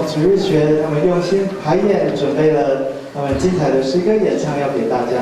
童主日学他们用心排演，准备了他们精彩的诗歌演唱要给大家。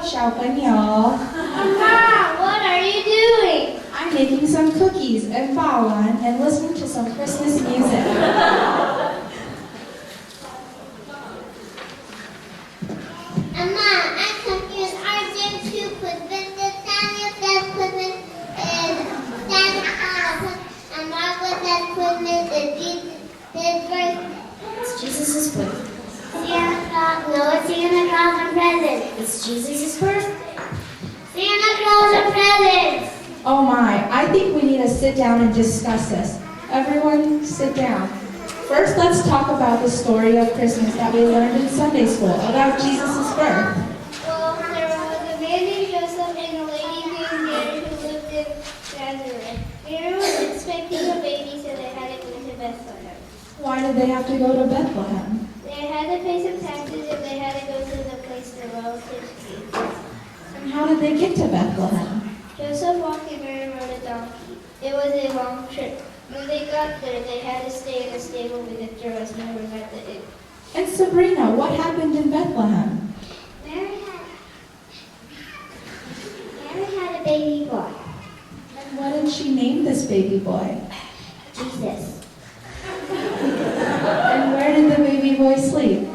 小朋友 Mom, what are you doing? I'm making some cookies and 爆丸 and listening to some Christmas music. Mama, I'm confused. Are there two Christmases? Daniel says Christmas is Santa Claus, and Margaret says Christmas is Jesus' birthday. It's Jesus' birthday. Santa Claus, no, it's Santa Claus and presents. It's Jesus' birthday. Santa Claus and presents. Oh my, I think we need to sit down and discuss this. Everyone, sit down. First, let's talk about the story of Christmas that we learned in Sunday school about Jesus' birth. Well, there was a baby Joseph and a lady named Mary who lived in Nazareth. Mary was expecting a baby, so they had to go to Bethlehem. Why did they have to go to Bethlehem? They had to pay some taxes and they had to go to the place their relatives came. And how did they get to Bethlehem? Joseph walked and Mary rode a donkey. It was a long trip. When they got there, they had to stay in a stable because there was no room at the inn. And Sabrina, what happened in Bethlehem? Mary had a baby boy. And what did she name this baby boy? Jesus. And where did the baby boy sleep?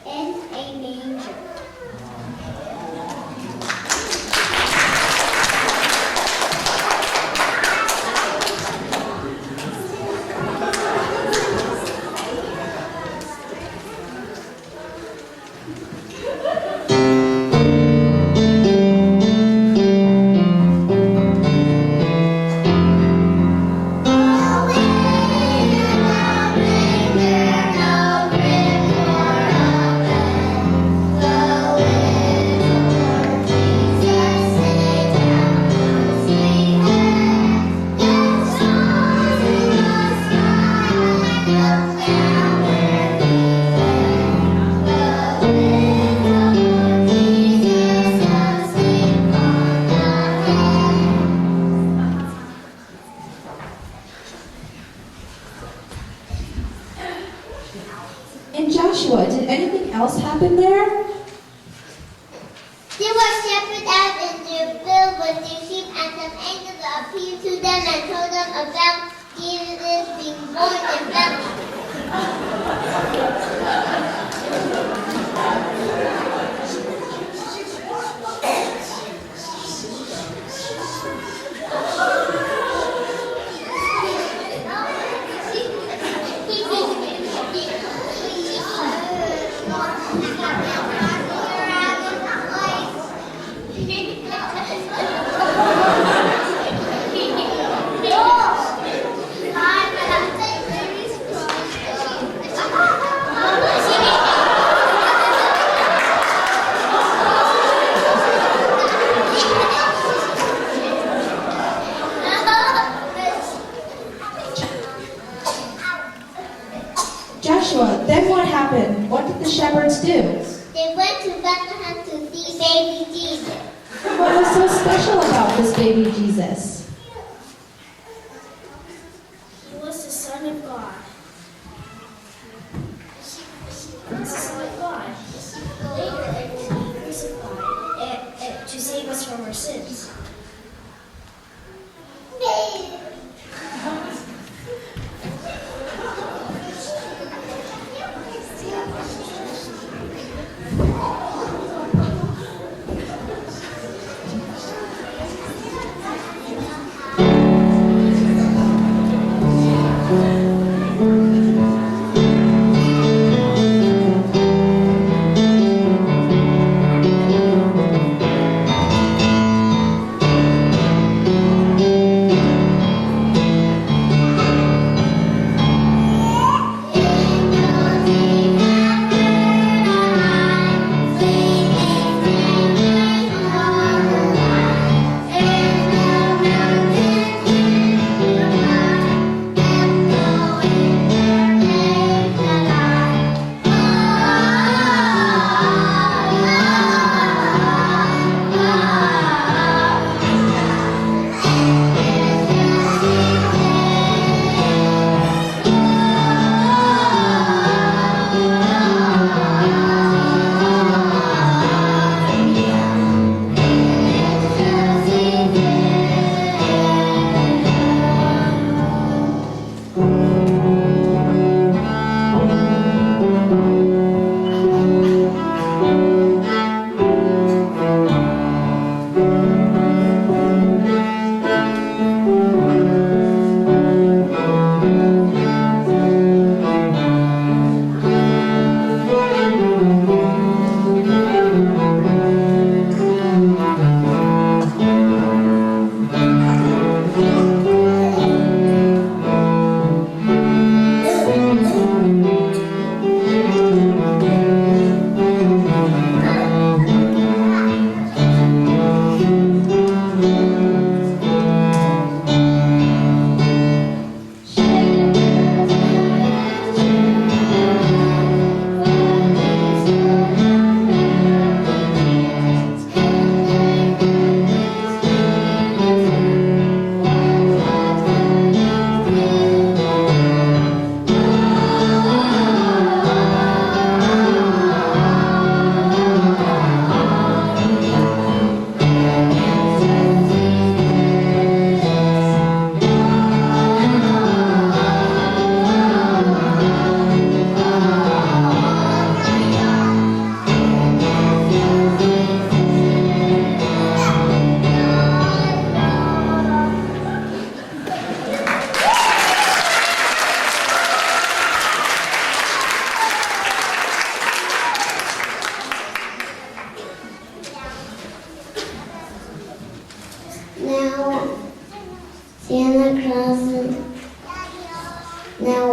In a manger. And Joshua, did anything else happen there? There were shepherds out in the field with their sheep, and some angels appeared to them and told them about Jesus being born in Bethlehem. Joshua, then what happened? What did the shepherds do? They went to Bethlehem to see baby Jesus. What was so special about this baby Jesus? He was the Son of God. He was the Son of God. Later, he will be crucified to save us from our sins.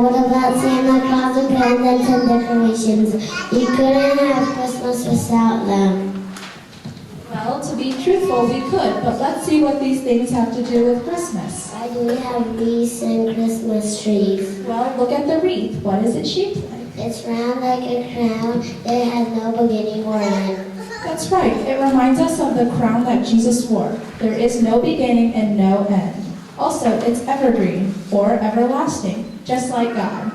What about Santa Claus and presents and decorations? You couldn't have Christmas without them. Well, to be truthful, we could, but let's see what these things have to do with Christmas. Why do we have wreaths and Christmas trees? Well, look at the wreath. What is it shaped like? It's round like a crown. It has no beginning or end. That's right. It reminds us of the crown that Jesus wore. There is no beginning and no end. Also, it's evergreen or everlasting, just like God.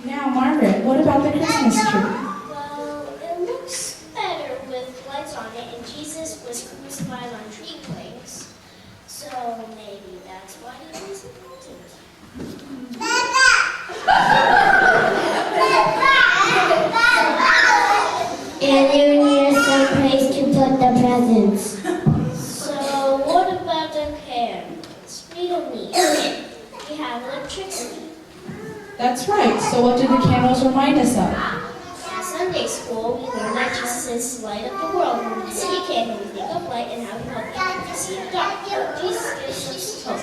Now, Margaret, what about the Christmas tree? Well, it looks better with lights on it, and Jesus was crucified on tree planks. So maybe that's why it was important. And you need some place to put the presents. So what about the candles? We don't need it. We have electricity. That's right. So what do the candles remind us of? At Sunday school, we learned that Jesus is the light of the world. When we see a candle, we think of light and how we help people to see in the dark. Jesus gives us hope.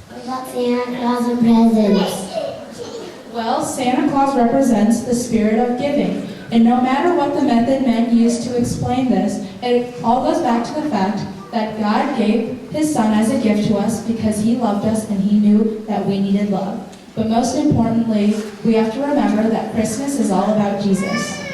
What about Santa Claus and presents? Well, Santa Claus represents the spirit of giving. And no matter what the method men used to explain this, it all goes back to the fact that God gave His Son as a gift to us because He loved us and He knew that we needed love. But most importantly, we have to remember that Christmas is all about Jesus.